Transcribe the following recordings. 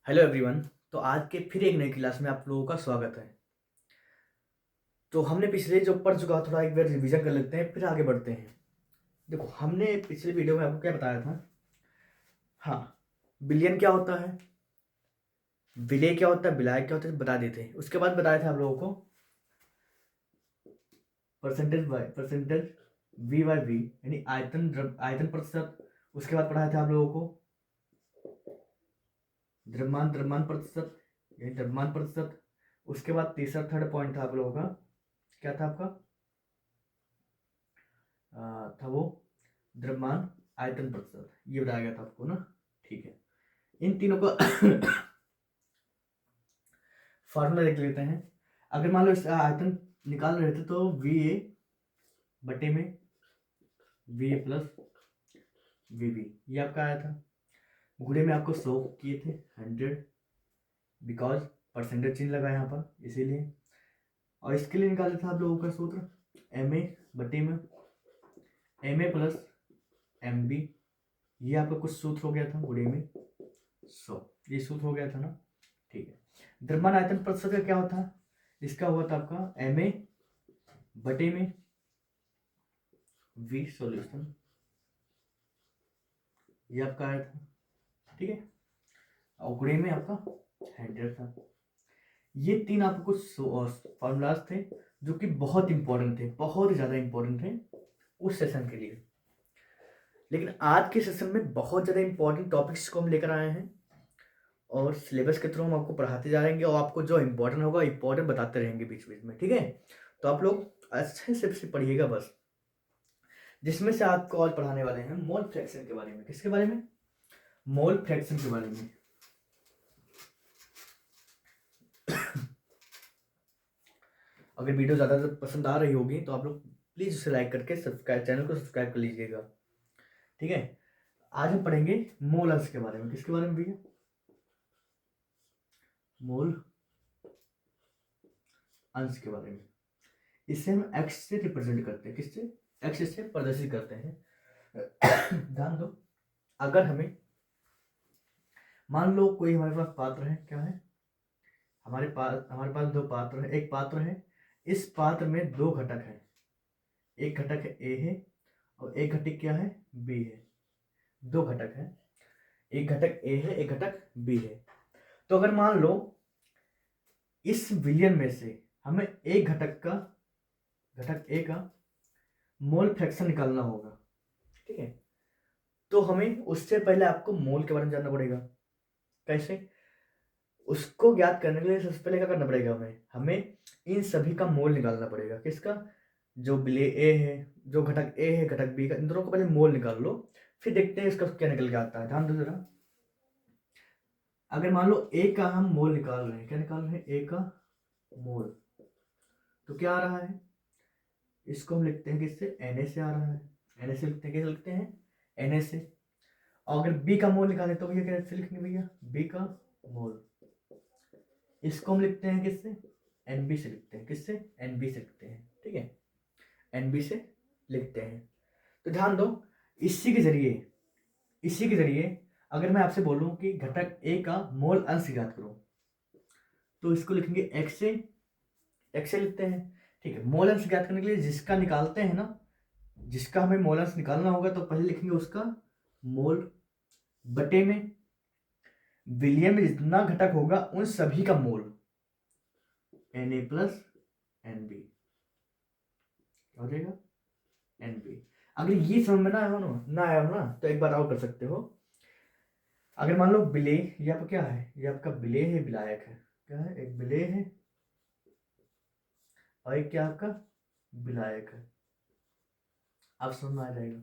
Hello everyone. तो आज के फिर एक नई क्लास में आप लोगों का स्वागत है। तो हमने पिछले जो पढ़ चुका थोड़ा एक बार रिवीजन कर लेते हैं, फिर आगे बढ़ते हैं। देखो, हमने पिछले वीडियो में आपको क्या बताया था। हाँ, बिलियन क्या होता है, विलय क्या होता है, बिलाय क्या होता है बता देते हैं। उसके बाद बताया था आप लोगों को परसेंटेज वी बाई वी यानी आयतन प्रतिशत। उसके बाद पढ़ाया था आप लोगों को द्रव्यमान प्रतिशत यानी द्रव्यमान प्रतिशत। उसके बाद तीसरा थर्ड पॉइंट था आप लोगों का, क्या था आपका, था वो द्रव्यमान आयतन प्रतिशत, ये बताया गया था आपको ना। ठीक है, इन तीनों का फॉर्मूला देख लेते हैं। अगर मान लो इस आयतन निकाल रहे थे तो वी ए बटे में V A plus V B, ये आपका आया था। गुणे में आपको 100 किए थे, 100, बिकॉज परसेंटेज चिन्ह लगा यहाँ पर इसीलिए। और इसके लिए निकाला था आप लोगों का सूत्र एम ए बटे में M A plus M B, ये आपका कुछ सूत्र हो गया था गुणे में 100, ये सूत्र हो गया था ना। ठीक है, द्रव्यमान आयतन प्रतिशत का क्या होता है, इसका हुआ था आपका एम ए बटे में वी सॉल्यूशन, ये आपका आया था। ठीक है, और गुणे में आपका 100 था। ये तीन आपको कुछ फॉर्मूलाज थे जो कि बहुत इंपॉर्टेंट थे, बहुत ही ज़्यादा इंपॉर्टेंट थे उस सेशन के लिए। लेकिन आज के सेशन में बहुत ज़्यादा इंपॉर्टेंट टॉपिक्स को हम लेकर आए हैं और सिलेबस के थ्रू हम आपको पढ़ाते जा रहेंगे और आपको जो इंपॉर्टेंट होगा इंपॉर्टेंट बताते रहेंगे बीच बीच में। ठीक है, तो आप लोग अच्छे से पढ़िएगा बस। जिसमें से आपको और पढ़ाने वाले हैं मोल फ्रैक्शन के बारे में। किसके बारे में? मोल फ्रैक्शन के बारे में। अगर वीडियो ज़्यादा पसंद आ रही होगी तो आप लोग प्लीज़ उसे लाइक करके चैनल को सब्सक्राइब कर लीजिएगा। ठीक है, आज हम पढ़ेंगे मोल अंश के बारे में। किसके बारे में भैया? मोल अंश के बारे में। इसे हम एक्स से रिप्रेजेंट करते हैं। किससे? एक्स से प्रदर्शित करते हैं। ध्यान दो, अगर हमें मान लो कोई हमारे पास पात्र है, क्या है हमारे पास दो पात्र है, एक पात्र है, इस पात्र में दो घटक है, एक घटक है ए है और एक घटक क्या है, बी है। दो घटक है, एक घटक ए है एक घटक बी है। तो अगर मान लो इस विलयन में से हमें एक घटक ए का मोल फ्रैक्शन निकालना होगा। ठीक है, तो हमें उससे पहले आपको मोल के बारे में जानना पड़ेगा। कैसे? उसको ज्ञात करने के लिए सबसे पहले क्या करना पड़ेगा, हमें इन सभी का मोल निकालना पड़ेगा। किसका? जो विलय ए है, जो घटक ए है, घटक बी का, इन दोनों को पहले मोल निकाल लो, फिर देखते हैं इसका क्या निकल के आता है। ध्यान दो जरा, अगर मान लो ए का हम मोल निकाल रहे हैं, क्या निकाल रहे हैं, ए का मोल, तो क्या आ रहा है, इसको हम लिखते हैं किससे, Na से आ रहा है। Na से लिखते हैं, कैसे लिखते हैं, Na से। और अगर बी का मोल निकालें तो भैया कैसे लिखेंगे भैया, बी का मोल, इसको हम लिखते हैं किससे, Nb से लिखते हैं। किससे? Nb से लिखते हैं। ठीक है, Nb से लिखते हैं। तो ध्यान दो, इसी के जरिए अगर मैं आपसे बोलूं कि घटक ए का मोल अंश ज्ञात करो, तो इसको लिखेंगे एक्स से लिखते हैं। ठीक है, मोल अंश ज्ञात करने के लिए जिसका निकालते हैं ना, जिसका हमें मोल अंश निकालना होगा तो पहले लिखेंगे उसका मोल बटे में विलयन में जितना घटक होगा उन सभी का मोल, Na प्लस Nb हो जाएगा, Nb। अगर ये समझ में ना आया हो ना तो एक बार और कर सकते हो। अगर मान लो विलेय, ये आपका क्या है, ये आपका विलेय है, विलायक है। क्या है? एक विलेय है और एक क्या आपका विलायक है। अब समझ में आ जाएगा।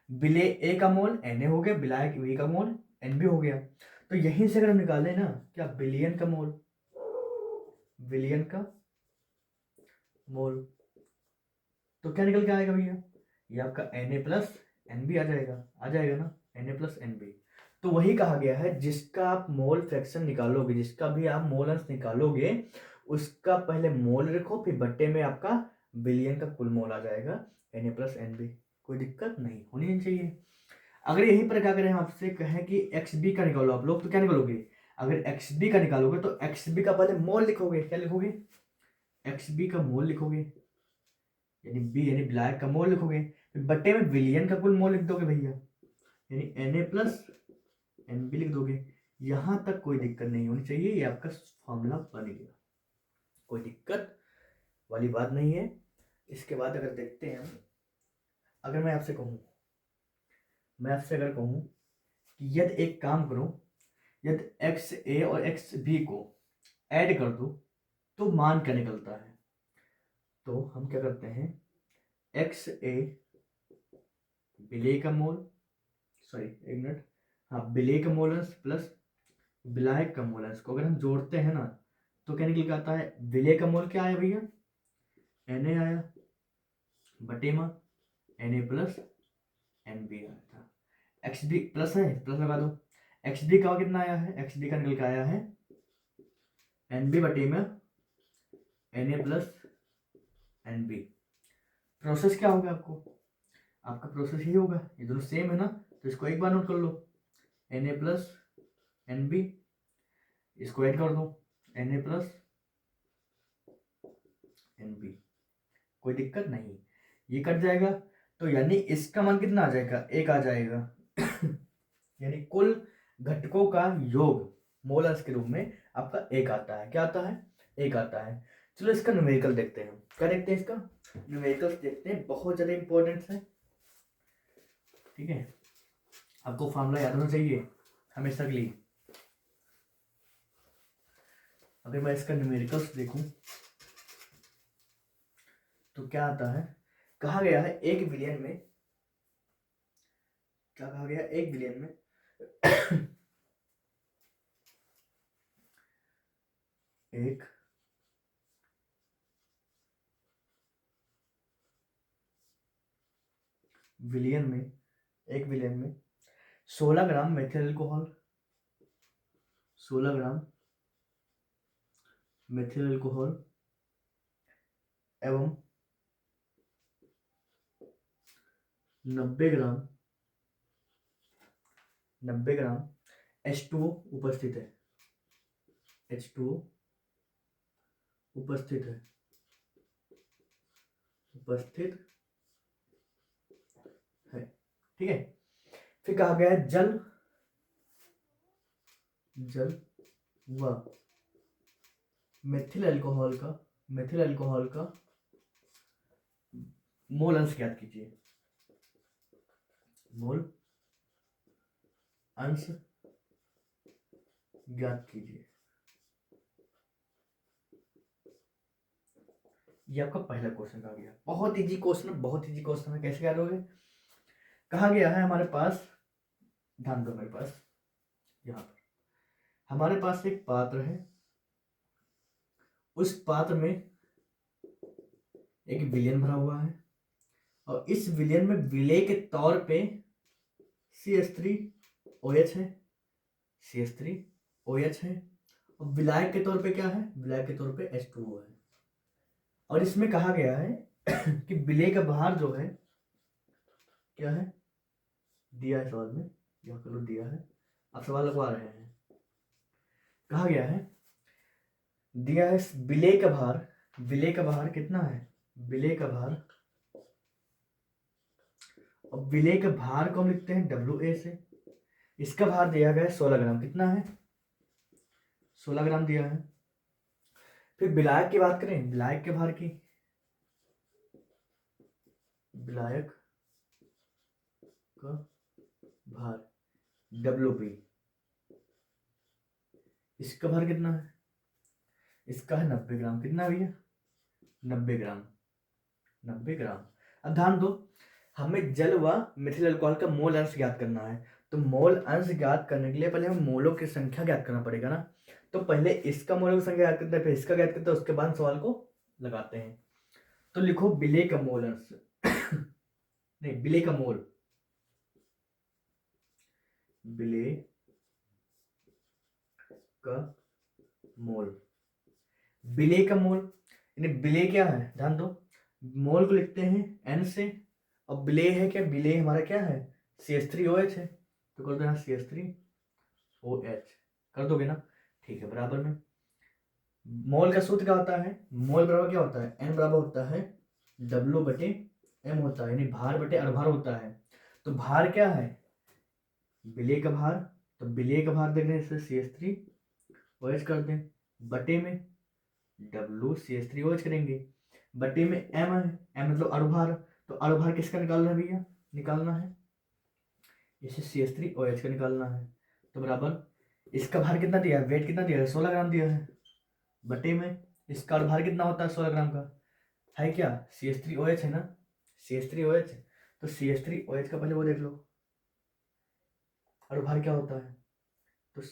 विलेय ए का मोल Na हो गया, विलायक बी का मोल Nb हो गया। तो यहीं से अगर हम निकालें ना, क्या विलयन का मोल, विलयन का मोल, तो क्या निकल के आएगा भैया, ये आपका Na प्लस Nb आ जाएगा ना, Na प्लस Nb। तो वही कहा गया है, जिसका आप मोल फ्रैक्शन निकालोगे, जिसका भी आप मोल अंश निकालोगे, उसका पहले मोल रखो, फिर बट्टे में आपका विलयन का कुल मोल आ जाएगा Na प्लस Nb। कोई दिक्कत नहीं होनी चाहिए। अगर यही पर क्या करें, आपसे कहें कि एक्स बी का निकालो आप लोग, तो क्या निकालोगे, अगर XB का निकालोगे तो XB का पहले मोल लिखोगे, क्या लिखोगे, XB का मोल लिखोगे, यानी B यानी ब्लैक का मोल लिखोगे, फिर बट्टे में विलियन का कुल मोल लिख दोगे भैया, यानी Na+NB लिख दोगे। यहां तक कोई दिक्कत नहीं होनी चाहिए, ये आपका फॉर्मूला बन गया, कोई दिक्कत वाली बात नहीं है। इसके बाद अगर देखते हैं, अगर मैं आपसे अगर कहूं कि यदि एक काम करो, यदि XA और XB को ऐड कर दो तो मान क्या निकलता है, तो हम क्या करते हैं, XA विलेय का मोल, सॉरी एक मिनट, हाँ विलेय का मोलस प्लस विलायक का मोलस को अगर हम जोड़ते हैं ना तो क्या निकल के आता है, विलेय का मोल क्या आया भैया, Na आया बटे में Na+NB आया था। XB प्लस है, प्लस लगा दो, XB का कितना आया है, XB का निकल के आया है NB बटे में Na+NB। प्रोसेस क्या होगा आपका प्रोसेस ही होगा, ये दोनों सेम है ना, तो इसको एक बार नोट कर लो, Na+NB, इसको ऐड कर दो Na+NB, कोई दिक्कत नहीं, ये कट जाएगा, तो यानी इसका मान कितना आ जाएगा, एक आ जाएगा यानी कुल घटकों का योग मोलस के रूप में आपका एक आता है, क्या आता है, एक आता है। चलो इसका न्यूमेरिकल देखते हैं, क्या देखते हैं, इसका न्यूमेरिकल देखते हैं, बहुत ज्यादा इंपॉर्टेंट है, ठीक है, आपको फॉर्मूला याद होना चाहिए हमेशा के लिए। अगर मैं इसका न्यूमेरिकल्स देखूं तो क्या आता है, कहा गया है 1 बिलियन में, क्या कहा गया, 1 बिलियन में एक बिलियन में 16 ग्राम मेथिल अल्कोहल, 16 ग्राम मेथिल अल्कोहल एवं 90 ग्राम H2O उपस्थित है, H2O उपस्थित है, ठीक है। फिर कहा गया है जल व मेथिल अल्कोहल का मोल अंश ज्ञात कीजिए, मोल अंश ज्ञात कीजिए। ये आपका पहला क्वेश्चन कहा गया, बहुत इजी क्वेश्चन है, कैसे करोगे, कहा गया है हमारे पास, ध्यान दो मेरे पास, यहाँ पर हमारे पास एक पात्र है, उस पात्र में एक विलयन भरा हुआ है और इस विलयन में विलेय के तौर पे CH3OH है, CH3OH है, और विलायक के तौर पे क्या है, विलायक के तौर पे H2O है। और इसमें कहा गया है कि विलेय का भार जो है क्या है, दिया है सवाल में, यहाँ करो दिया है, आप सवाल लगवा रहे हैं, कहा गया है, दिया है विलेय का भार कितना है, विलेय का भार, और विलेय का भार को हम लिखते हैं WA से, इसका भार दिया गया है 16 ग्राम, कितना है, 16 ग्राम दिया है। फिर विलायक की बात करें, विलायक के भार की, विलायक का भार WB, इसका भार कितना है, इसका है 90 ग्राम, कितना भैया, 90 ग्राम। अब ध्यान दो, हमें जल व मिथिल अल्कोहल का मोल अंश ज्ञात करना है, तो मोल अंश ज्ञात करने के लिए पहले हमें मोलों की संख्या ज्ञात करना पड़ेगा ना, तो पहले इसका मोलों की संख्या ज्ञात करते हैं, फिर इसका ज्ञात करते हैं, उसके बाद सवाल को लगाते हैं। तो लिखो विलेय का मोल अंश नहीं, विलेय का मोल, विलेय का मोल, विलेय का मोल यानी विलेय क्या है, ध्यान दो, मोल को लिखते हैं N से, और विलेय है क्या, विलेय हमारा क्या है CH3OH है, तो कर दो यहाँ CH3OH कर दोगे ना, ठीक है, बराबर में मोल का सूत्र क्या होता है, मोल बराबर क्या होता है, n बराबर होता है W बटे m होता है, यानी भार बटे अड़भार होता है। तो भार क्या है, विलेय का भार, तो विलेय का भार देखने से CH3OH कर दें, बटे में WCH3OH करेंगे, बटे में m है, m मतलब अणुभार, तो अणुभार किसका निकालना है भैया, निकालना है इसे CH3OH का निकालना है। तो बराबर इसका भार कितना दिया है, वेट कितना दिया है, 16 ग्राम दिया है, बटे में इसका अणुभार कितना होता है 16 ग्राम का, है क्या CH3OH है ना, CH3OH, तो CH3OH का पहले वो देख लो अणुभार क्या होता है, तो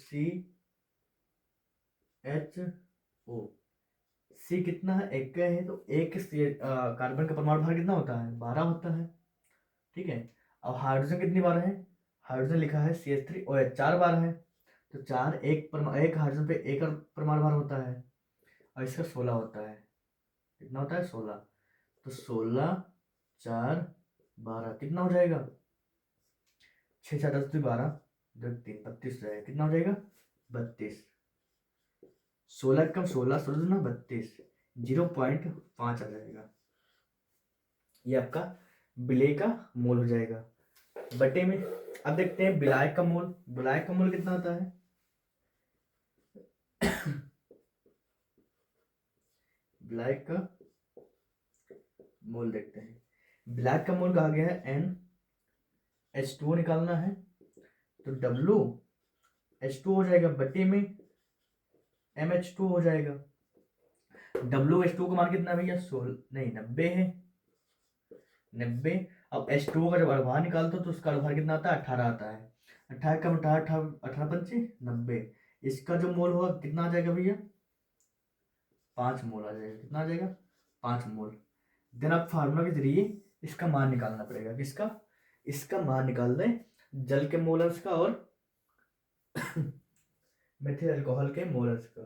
CHO, C कितना है, एक है, तो एक कार्बन का परमाणु भार कितना होता है 12 होता है, ठीक है। अब हाइड्रोजन कितनी बार है, हाइड्रोजन लिखा है CH3OH 4 बार है, तो 4 एक हाइड्रोजन पे एक और परमाणु भार होता है, और इसका 16 होता है, कितना होता है 16, तो 16 4 12 कितना हो जाएगा, 6 4 10 12 2 3 32 जाएगा, कितना हो जाएगा 32, 16 कम 16 16 दूना 32, 0.5 आ जाएगा, ये आपका विलेय का मोल हो जाएगा, बटे में। अब देखते हैं विलायक का मोल, विलायक का मोल कितना होता है विलायक का मोल देखते हैं, विलायक का मोल कहा गया है NH2O निकालना है, तो WH2 हो जाएगा, बटे में MH2 हो जाएगा, WH2 का मान कितना है भैया 16 नहीं 90 है, 90। अब H2O का जब अणुभार निकालते हो तो उसका अणुभार कितना आता है 18 आता है, 18 कम 18 18 पंचे 90, इसका जो मोल होगा कितना आ जाएगा भैया 5 मोल आ जाएगा, कितना आ जाएगा 5 मोल। देन आप फार्मूला के जरिए इसका मान निकालना पड़ेगा, किसका, इसका मान निकाल दें जल के मोलर्स का और मेथिल अल्कोहल के मोलर्स का।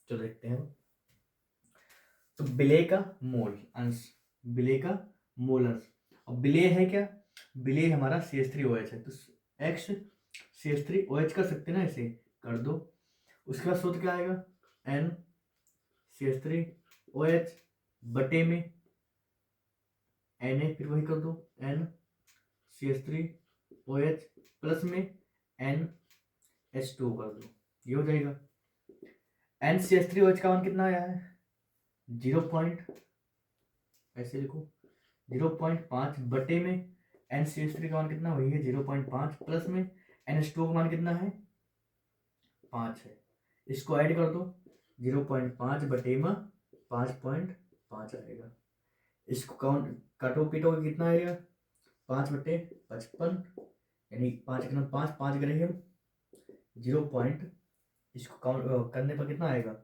तो देखते हैं, तो विलेय का मोल अंश, विलेय का मोल अंश, और विलेय है क्या, विलेय हमारा CH3OH है, तो X CH3OH कर सकते ना, इसे कर दो, उसके बाद सूत्र क्या आएगा N CH3OH बटे में Na, फिर वही कर दो N CH3OH प्लस में NH2 कर दो, ये हो जाएगा। NCH3OH का मान कितना आया है 0. ऐसे लिखो 0.5 बटे में NCH3 का मान कितना वही है 0.5 प्लस में NH2 का मान कितना है 5 है, इसको ऐड कर दो 0.5 बटे में 5.5 आएगा, इसको काउंट काटो पीटो कितना आएगा 5/55, यानी 5 5 5 करेंगे हम 0. इसको काउंट करने पर कितना आएगा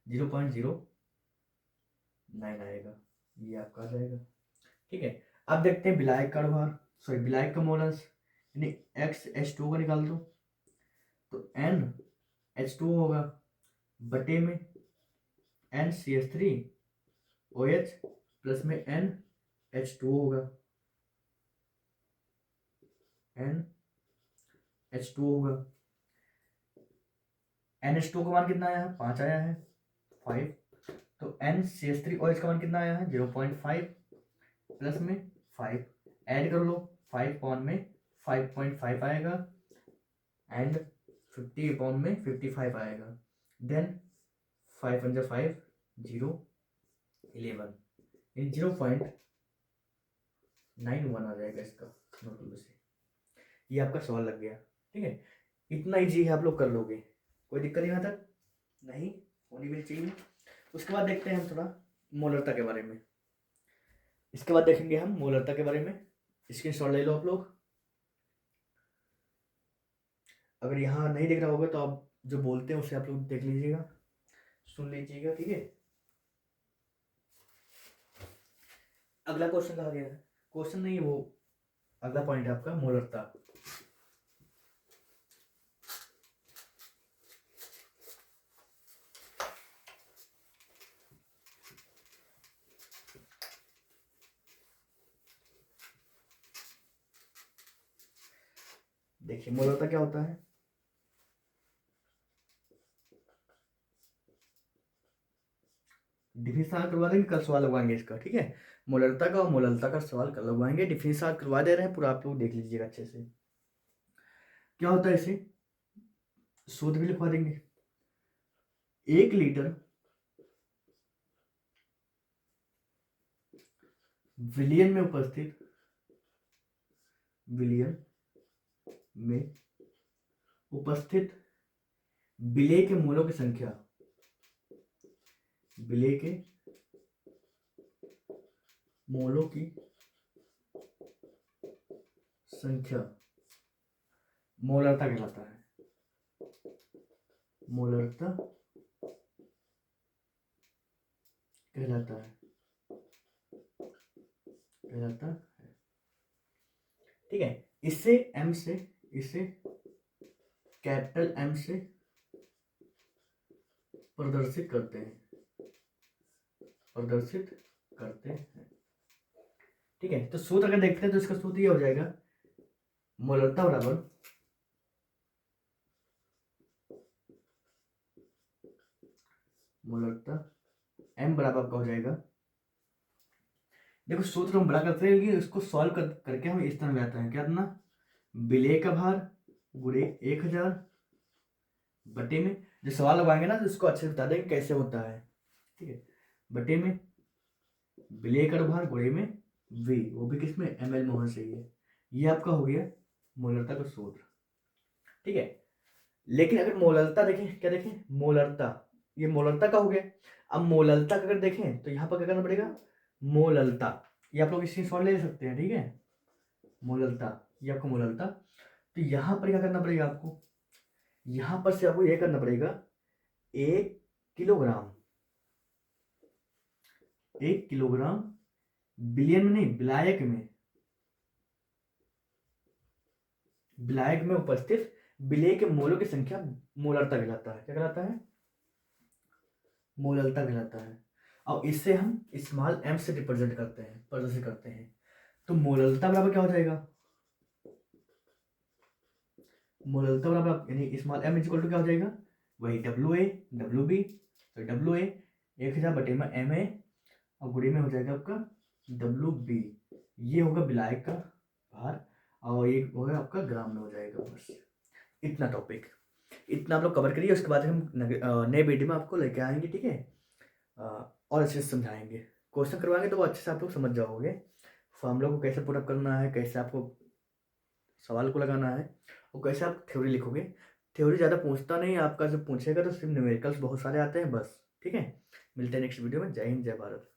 0.09 आएगा, ये आपका आ जाएगा, ठीक है। अब देखते हैं विलायक का अणुभार, सॉरी विलायक का मोल अंश, यानी XH2 का निकाल दो, तो NH2 होगा बटे में NCH3OH प्लस में NH2 होगा, NH2 होगा, NH2 का मान कितना आया है 5 आया है 5, तो NCH3OH का मान कितना आया है 0.5 प्लस में 5, ऐड कर लो 5 अपॉन में 5.5 आएगा एंड 50 अपॉन में 55 आएगा, देन 5 × 5 0 11, 0.91 आ जाएगा इसका नोट से। ये आपका सवाल लग गया, ठीक है, इतना इजी है, आप लोग कर लोगे, कोई दिक्कत नहीं आता, नहीं होनी भी चाहिए। उसके बाद देखते हैं हम थोड़ा मोलरता के बारे में, इसके बाद देखेंगे हम मोलरता के बारे में, स्क्रीनशॉट ले लो आप लोग, अगर यहाँ नहीं दिख रहा होगा तो आप जो बोलते हैं उसे आप लोग देख लीजिएगा, सुन लीजिएगा, ठीक है। अगला क्वेश्चन कहा गया है, क्वेश्चन नहीं वो अगला पॉइंट है आपका मोलरता। देखिए मोलरता क्या होता है, डिफिनेशन करवा देंगे, कल सवाल लगवाएंगे इसका, ठीक है। मोलरता का और मोललता का सवाल कल लगवाएंगे, डिफिनेशन करवा दे रहे हैं पूरा, आप लोग देख लीजिएगा अच्छे से। क्या होता है इसे सूत्र भी लिखवा देंगे। 1 लीटर विलियन में उपस्थित, विलियन में उपस्थित विलेय के मोलों की संख्या, विलेय के मोलों की संख्या मोलरता कहलाता है, मोलरता कहलाता है, कहलाता है, ठीक है। इसे M से, इसे कैपिटल M से प्रदर्शित करते हैं, प्रदर्शित करते हैं, ठीक है। तो सूत्र अगर देखते हैं तो इसका सूत्र ये हो जाएगा, मोलरता बराबर मोलरता M बराबर आपका हो जाएगा, देखो सूत्र हम बड़ा करते हैं कि इसको सॉल्व करके हम इस तरह लाते हैं, क्या करना, विलेय का भार गुणे 1000 बटे में, जो सवाल लगवाएंगे ना तो इसको अच्छे से बता देंगे कैसे होता है, ठीक है। बटे में विलेय का भार गुणे में V, वो भी किसमें, ml में होना चाहिए। ये आपका हो गया मोलरता का सूत्र, ठीक है। लेकिन अगर मोलरता देखें, क्या देखें, मोलरता, ये मोलरता का हो गया। अब मोललता का अगर देखें तो यहाँ पर क्या करना पड़ेगा, मोललता, ये आप लोग इसकी सॉल्व ले सकते हैं, ठीक है। मोललता, ये आपको मोललता, तो यहाँ पर क्या करना पड़ेगा आपको, यहाँ पर से आपको ये करना पड़ेगा 1 किलोग्राम, 1 किलोग्राम बिलियन में नहीं, विलायक में, विलायक में उपस्थित विलेय के मोलों की संख्या मोलरता कहलाता है, क्या कहलाता है, मोललता कहलाता है। और इससे हम स्मॉल m से रिप्रेजेंट करते हैं, प्रदर्शित करते हैं। तो मोललता बराबर क्या हो जाएगा, मोललता बराबर यानी स्मॉल m इक्वल टू क्या हो जाएगा, वही WA WB, तो WA 1000 बटे में MA और गुणे में हो जाएगा आपका WB, ये होगा विलायक का भार और ये होगा आपका ग्राम में हो जाएगा। बस इतना टॉपिक, इतना आप लोग कवर करिए, उसके बाद हम नए वीडियो में आपको लेके आएंगे, ठीक है। और अच्छे से समझाएंगे, क्वेश्चन करवाएंगे तो वो अच्छे से आप लोग समझ जाओगे, फॉर्मूला को कैसे पुट अप करना है, कैसे आपको सवाल को लगाना है और कैसे आप थ्योरी लिखोगे। थ्योरी ज़्यादा पूछता नहीं, आपका जो पूछेगा तो सिर्फ न्यूमेरिकल्स बहुत सारे आते हैं बस, ठीक है। मिलते हैं नेक्स्ट वीडियो में। जय हिंद, जय भारत।